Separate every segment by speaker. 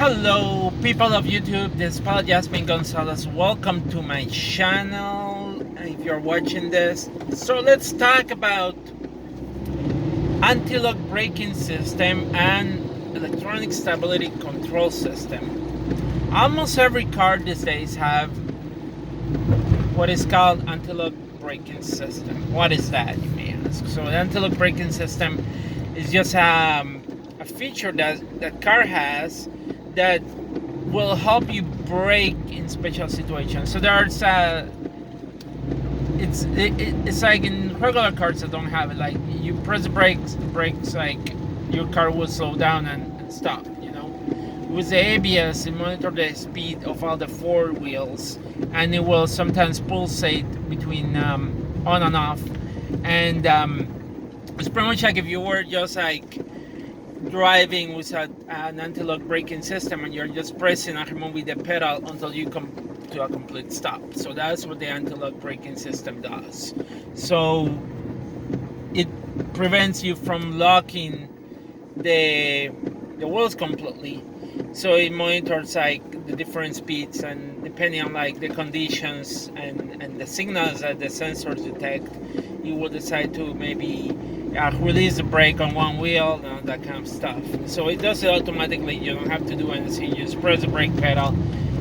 Speaker 1: Hello, people of YouTube. This is Paul Jasmine Gonzalez. Welcome to my channel. If you're watching this, so let's talk about anti-lock braking system and electronic stability control system. Almost every car these days have what is called anti-lock braking system. What is that, you may ask? So the anti-lock braking system is just a feature that car has that will help you brake in special situations. So there's it's like in regular cars that don't have it. Like you press the brakes like your car will slow down and stop. With the ABS, it monitors the speed of all the four wheels, and it will sometimes pulsate between on and off. And it's pretty much like if you were just like driving with an anti-lock braking system and you're just pressing and removing the pedal until you come to a complete stop. So that's what the anti-lock braking system does. So it prevents you from locking the wheels completely. So it monitors like the different speeds, and depending on like the conditions and the signals that the sensors detect, you will decide to maybe release the brake on one wheel and that kind of stuff. So it does it automatically. You don't have to do anything. You just press the brake pedal,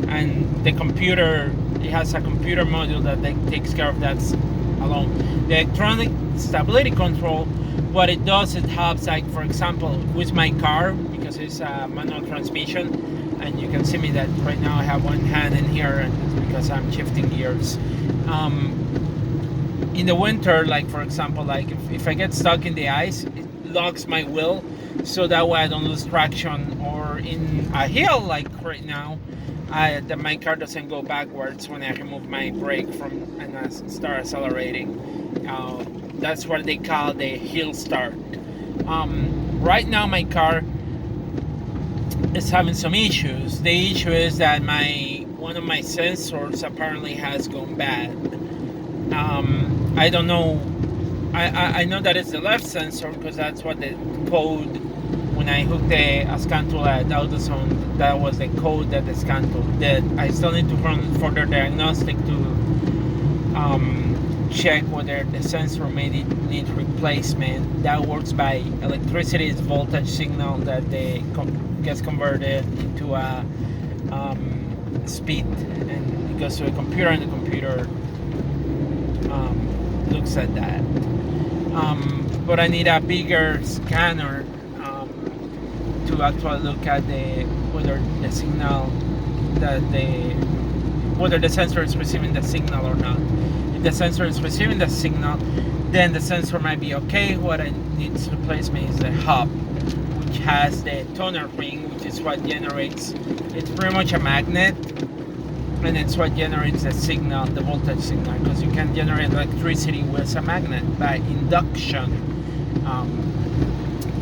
Speaker 1: and the computer, it has a computer module that takes care of that alone. The electronic stability control, what it does, it helps, like for example with my car, because it's a manual transmission, and you can see me that right now I have one hand in here, and it's because I'm shifting gears. In the winter, like for example, like if I get stuck in the ice, it locks my wheel, so that way I don't lose traction. Or in a hill like right now, my car doesn't go backwards when I remove my brake from and I start accelerating. That's what they call the hill start. Right now my car is having some issues. The issue is that one of my sensors apparently has gone bad. I don't know. I know that it's the left sensor because that's what the code, when I hooked the scan tool at AutoZone, that was the code that the scan tool did. I still need to run further diagnostic to check whether the sensor may need replacement. That works by electricity voltage signal that gets converted into a speed, and it goes to a computer, and the computer looks at that. But I need a bigger scanner to actually look at whether the signal whether the sensor is receiving the signal or not. If the sensor is receiving the signal, then the sensor might be okay. What I need to replace is the hub, which has the toner ring, which is what generates. It's pretty much a magnet, and it's what generates the signal, the voltage signal, because you can generate electricity with a magnet by induction.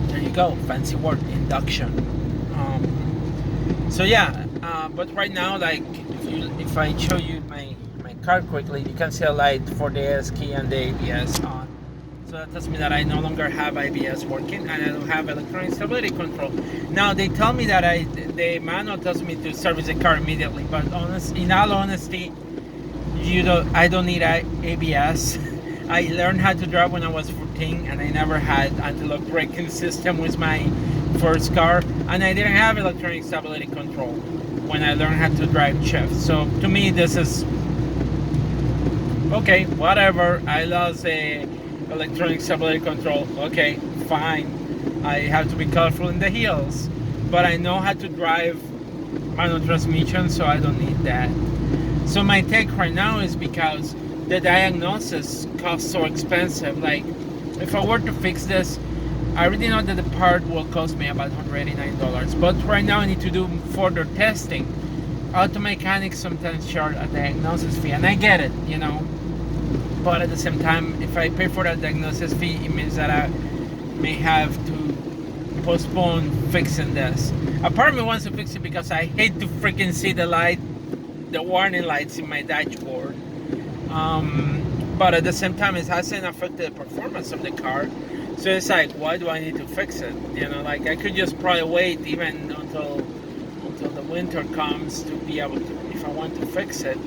Speaker 1: There you go, fancy word, induction. So yeah, but right now, like if I show you my car quickly, you can see a light for the S key and the ABS on. So that tells me that I no longer have ABS working, and I don't have electronic stability control. Now they tell me that the manual tells me to service the car immediately, but in all honesty, I don't need ABS. I learned how to drive when I was 14, and I never had anti-lock braking system with my first car, and I didn't have electronic stability control when I learned how to drive shift. So to me, this is okay, whatever. I lost the electronic stability control. Okay, fine. I have to be careful in the hills, but I know how to drive manual transmission, so I don't need that. So my take right now is because the diagnosis costs so expensive. Like if I were to fix this, I already know that the part will cost me about $189, but right now I need to do further testing. Auto mechanics sometimes charge a diagnosis fee, and I get it, but at the same time, if I pay for that diagnosis fee, it means that I may have to postpone fixing this. A part of me wants to fix it because I hate to freaking see the warning lights in my dashboard. But at the same time, it hasn't affected the performance of the car. So it's like, why do I need to fix it? Like I could just probably wait even until until the winter comes to be able to, if I want to fix it,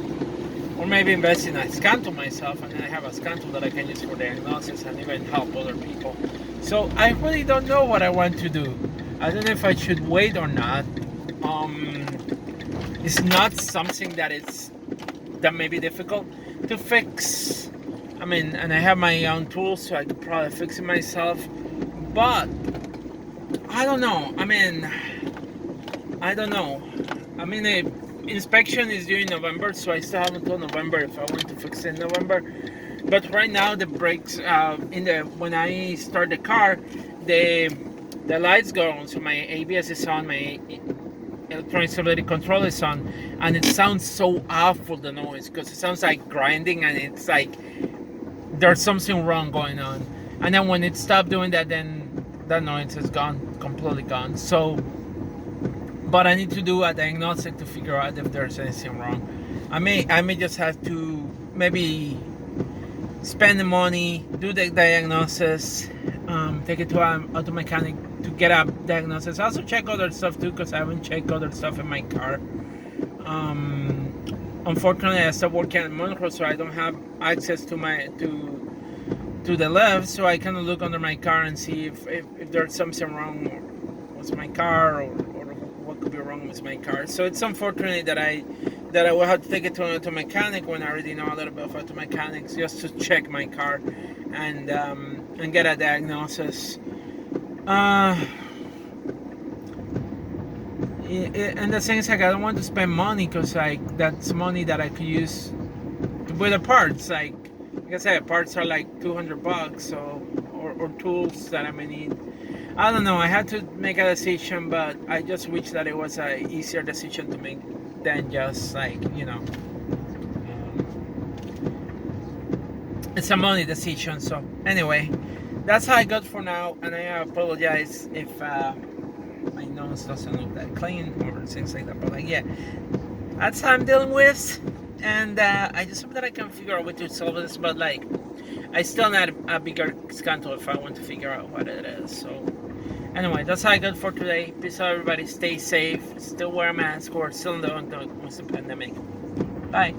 Speaker 1: or maybe invest in a scan tool myself, and then I have a scan tool that I can use for diagnosis and even help other people. So I really don't know what I want to do. I don't know if I should wait or not. It's not something that may be difficult to fix. I mean, and I have my own tools, so I could probably fix it myself. But I don't know. I don't know. The inspection is due in November, so I still have until November if I want to fix it in November. But right now the brakes when I start the car, the lights go on, so my ABS is on, my electronic stability control is on, and it sounds so awful, the noise, because it sounds like grinding, and it's like there's something wrong going on. And then when it stopped doing that, then that noise is gone, completely gone. So, but I need to do a diagnostic to figure out if there's anything wrong. I may just have to maybe spend the money, do the diagnosis, take it to an auto mechanic to get a diagnosis. Also check other stuff too, because I haven't checked other stuff in my car. Unfortunately, I stopped working at Monocross, so I don't have access to the lift, so I kind of look under my car and see if there's something wrong with my car, or what could be wrong with my car. So it's unfortunate that I will have to take it to an auto mechanic when I already know a little bit of auto mechanics, just to check my car and get a diagnosis. And the thing is, like, I don't want to spend money, because like that's money that I could use with the parts. Like I said, parts are like $200, so or tools that I may need. I don't know. I had to make a decision, but I just wish that it was a easier decision to make than just like, it's a money decision. So anyway, that's how I got for now, and I apologize if my nose doesn't look that clean or things like that. But like, yeah, that's how I'm dealing with, and I just hope that I can figure out a way to solve this. But like, I still need a bigger scan tool if I want to figure out what it is. So anyway, that's how I got for today. Peace out, everybody. Stay safe. Still wear a mask, or still don't with the pandemic. Bye.